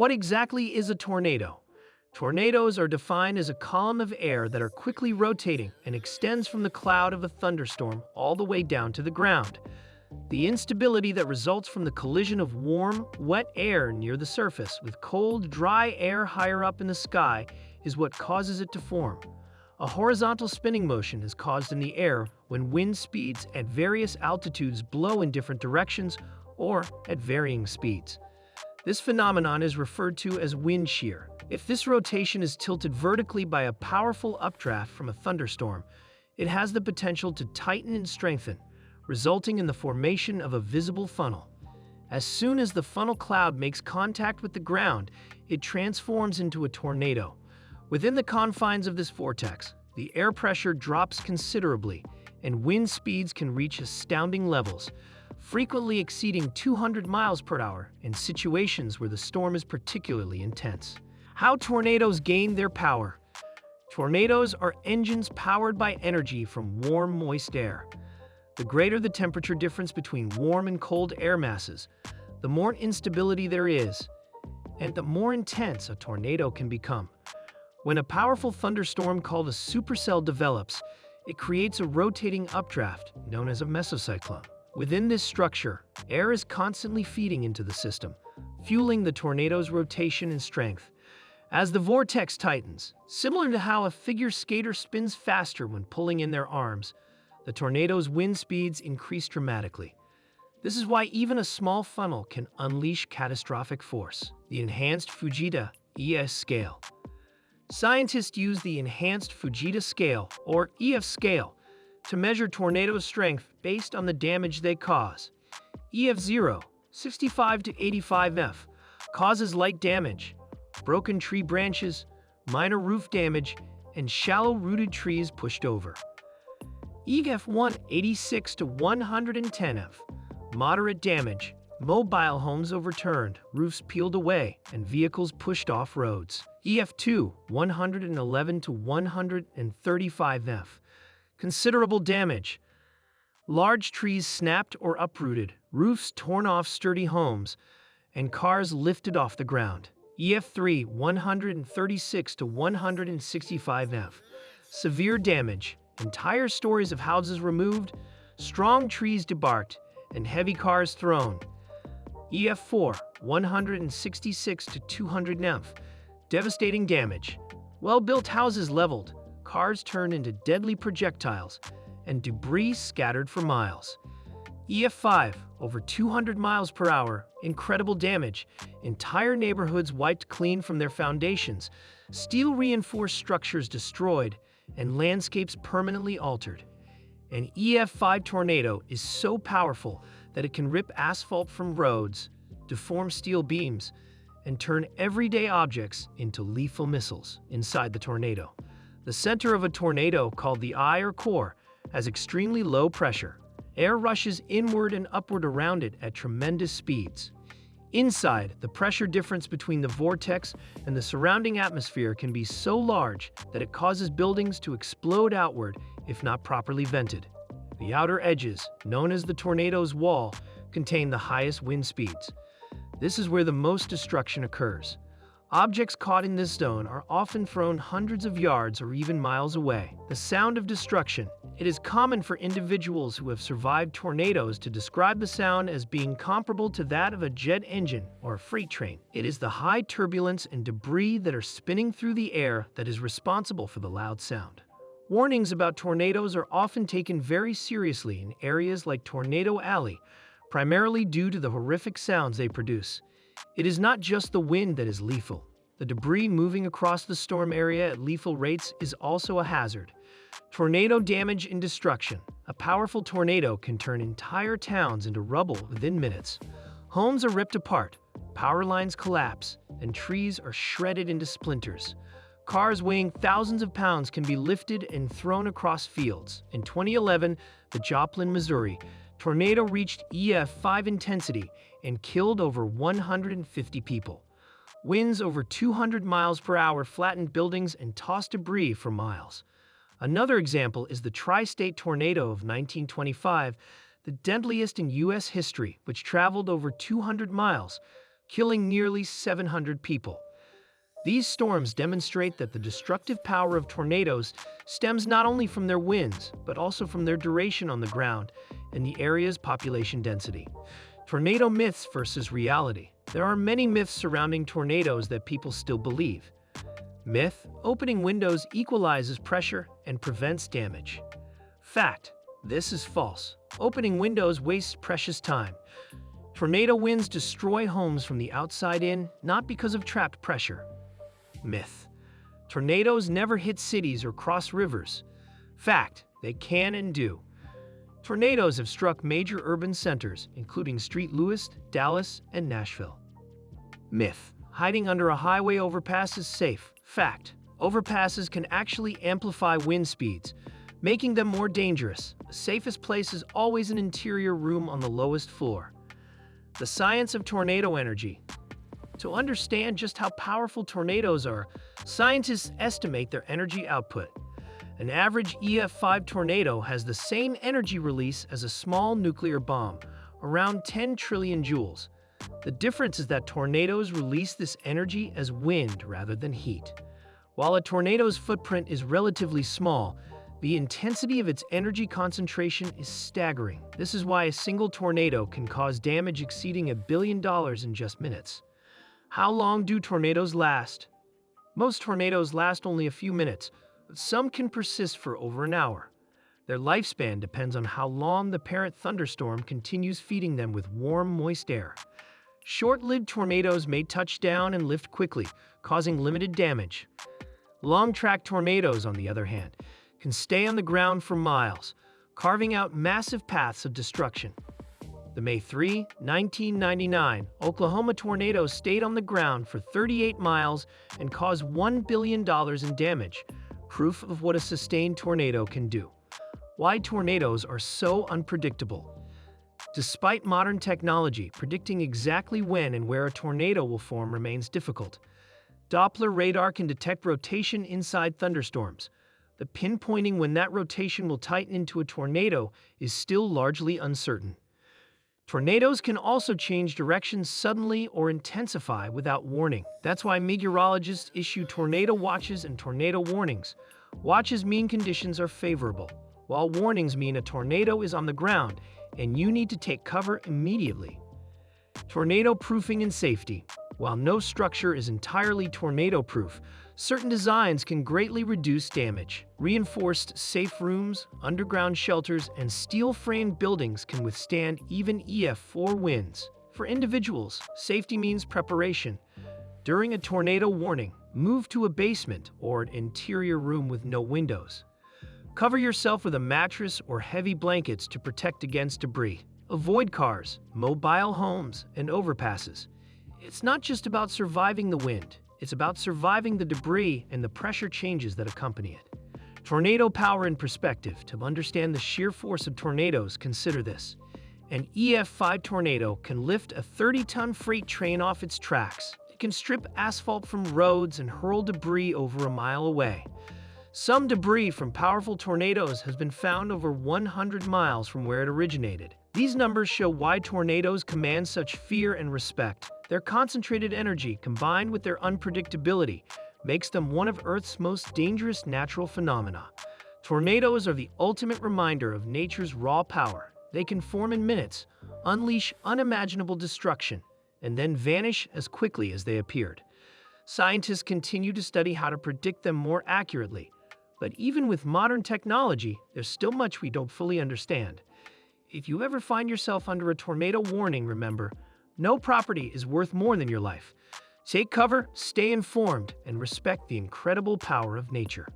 What exactly is a tornado? Tornadoes are defined as a column of air that are quickly rotating and extends from the cloud of a thunderstorm all the way down to the ground. The instability that results from the collision of warm, wet air near the surface with cold, dry air higher up in the sky is what causes it to form. A horizontal spinning motion is caused in the air when wind speeds at various altitudes blow in different directions or at varying speeds. This phenomenon is referred to as wind shear. If this rotation is tilted vertically by a powerful updraft from a thunderstorm, it has the potential to tighten and strengthen, resulting in the formation of a visible funnel. As soon as the funnel cloud makes contact with the ground, it transforms into a tornado. Within the confines of this vortex, the air pressure drops considerably, and wind speeds can reach astounding levels, frequently exceeding 200 miles per hour in situations where the storm is particularly intense. How tornadoes gain their power. Tornadoes are engines powered by energy from warm, moist air. The greater the temperature difference between warm and cold air masses, the more instability there is, and the more intense a tornado can become. When a powerful thunderstorm called a supercell develops, it creates a rotating updraft known as a mesocyclone. Within this structure, air is constantly feeding into the system, fueling the tornado's rotation and strength. As the vortex tightens, similar to how a figure skater spins faster when pulling in their arms, the tornado's wind speeds increase dramatically. This is why even a small funnel can unleash catastrophic force. The Enhanced Fujita EF scale. Scientists use the Enhanced Fujita scale, or EF scale, to measure tornado strength based on the damage they cause. EF0, 65 to 85 F, causes light damage, broken tree branches, minor roof damage, and shallow-rooted trees pushed over. EF1, 86 to 110 F, moderate damage, mobile homes overturned, roofs peeled away, and vehicles pushed off roads. EF2, 111 to 135 F, considerable damage. Large trees snapped or uprooted, roofs torn off sturdy homes, and cars lifted off the ground. EF3, 136 to 165 F. Severe damage, entire stories of houses removed, strong trees debarked, and heavy cars thrown. EF4, 166 to 200 F. Devastating damage. Well-built houses leveled, cars turned into deadly projectiles, and debris scattered for miles. EF5, over 200 miles per hour, incredible damage, entire neighborhoods wiped clean from their foundations, steel-reinforced structures destroyed, and landscapes permanently altered. An EF5 tornado is so powerful that it can rip asphalt from roads, deform steel beams, and turn everyday objects into lethal missiles inside the tornado. The center of a tornado, called the eye or core, has extremely low pressure. Air rushes inward and upward around it at tremendous speeds. Inside, the pressure difference between the vortex and the surrounding atmosphere can be so large that it causes buildings to explode outward if not properly vented. The outer edges, known as the tornado's wall, contain the highest wind speeds. This is where the most destruction occurs. Objects caught in this zone are often thrown hundreds of yards or even miles away. The sound of destruction. It is common for individuals who have survived tornadoes to describe the sound as being comparable to that of a jet engine or a freight train. It is the high turbulence and debris that are spinning through the air that is responsible for the loud sound. Warnings about tornadoes are often taken very seriously in areas like Tornado Alley, primarily due to the horrific sounds they produce. It is not just the wind that is lethal. The debris moving across the storm area at lethal rates is also a hazard. Tornado damage and destruction. A powerful tornado can turn entire towns into rubble within minutes. Homes are ripped apart, power lines collapse, and trees are shredded into splinters. Cars weighing thousands of pounds can be lifted and thrown across fields. In 2011, the Joplin, Missouri, tornado reached EF5 intensity and killed over 150 people. Winds over 200 miles per hour flattened buildings and tossed debris for miles. Another example is the tri-state tornado of 1925, the deadliest in U.S. history, which traveled over 200 miles, killing nearly 700 people. These storms demonstrate that the destructive power of tornadoes stems not only from their winds, but also from their duration on the ground and the area's population density. Tornado myths versus reality. There are many myths surrounding tornadoes that people still believe. Myth: opening windows equalizes pressure and prevents damage. Fact: this is false. Opening windows wastes precious time. Tornado winds destroy homes from the outside in, not because of trapped pressure. Myth: tornadoes never hit cities or cross rivers. Fact: they can and do. Tornadoes have struck major urban centers, including St. Louis, Dallas, and Nashville. Myth: hiding under a highway overpass is safe. Fact: overpasses can actually amplify wind speeds, making them more dangerous. The safest place is always an interior room on the lowest floor. The science of tornado energy. To understand just how powerful tornadoes are, scientists estimate their energy output. An average EF5 tornado has the same energy release as a small nuclear bomb, around 10 trillion joules. The difference is that tornadoes release this energy as wind rather than heat. While a tornado's footprint is relatively small, the intensity of its energy concentration is staggering. This is why a single tornado can cause damage exceeding $1 billion in just minutes. How long do tornadoes last? Most tornadoes last only a few minutes, but some can persist for over an hour. Their lifespan depends on how long the parent thunderstorm continues feeding them with warm, moist air. Short-lived tornadoes may touch down and lift quickly, causing limited damage. Long-track tornadoes, on the other hand, can stay on the ground for miles, carving out massive paths of destruction. The May 3, 1999, Oklahoma tornado stayed on the ground for 38 miles and caused $1 billion in damage, proof of what a sustained tornado can do. Why tornadoes are so unpredictable. Despite modern technology, predicting exactly when and where a tornado will form remains difficult. Doppler radar can detect rotation inside thunderstorms. The pinpointing when that rotation will tighten into a tornado is still largely uncertain. Tornadoes can also change direction suddenly or intensify without warning. That's why meteorologists issue tornado watches and tornado warnings. Watches mean conditions are favorable, while warnings mean a tornado is on the ground and you need to take cover immediately. Tornado proofing and safety. While no structure is entirely tornado-proof, certain designs can greatly reduce damage. Reinforced safe rooms, underground shelters, and steel-framed buildings can withstand even EF4 winds. For individuals, safety means preparation. During a tornado warning, move to a basement or an interior room with no windows. Cover yourself with a mattress or heavy blankets to protect against debris. Avoid cars, mobile homes, and overpasses. It's not just about surviving the wind, it's about surviving the debris and the pressure changes that accompany it. Tornado power in perspective. To understand the sheer force of tornadoes, consider this. An EF5 tornado can lift a 30-ton freight train off its tracks. It can strip asphalt from roads and hurl debris over a mile away. Some debris from powerful tornadoes has been found over 100 miles from where it originated. These numbers show why tornadoes command such fear and respect. Their concentrated energy, combined with their unpredictability, makes them one of Earth's most dangerous natural phenomena. Tornadoes are the ultimate reminder of nature's raw power. They can form in minutes, unleash unimaginable destruction, and then vanish as quickly as they appeared. Scientists continue to study how to predict them more accurately, but even with modern technology, there's still much we don't fully understand. If you ever find yourself under a tornado warning, remember, no property is worth more than your life. Take cover, stay informed, and respect the incredible power of nature.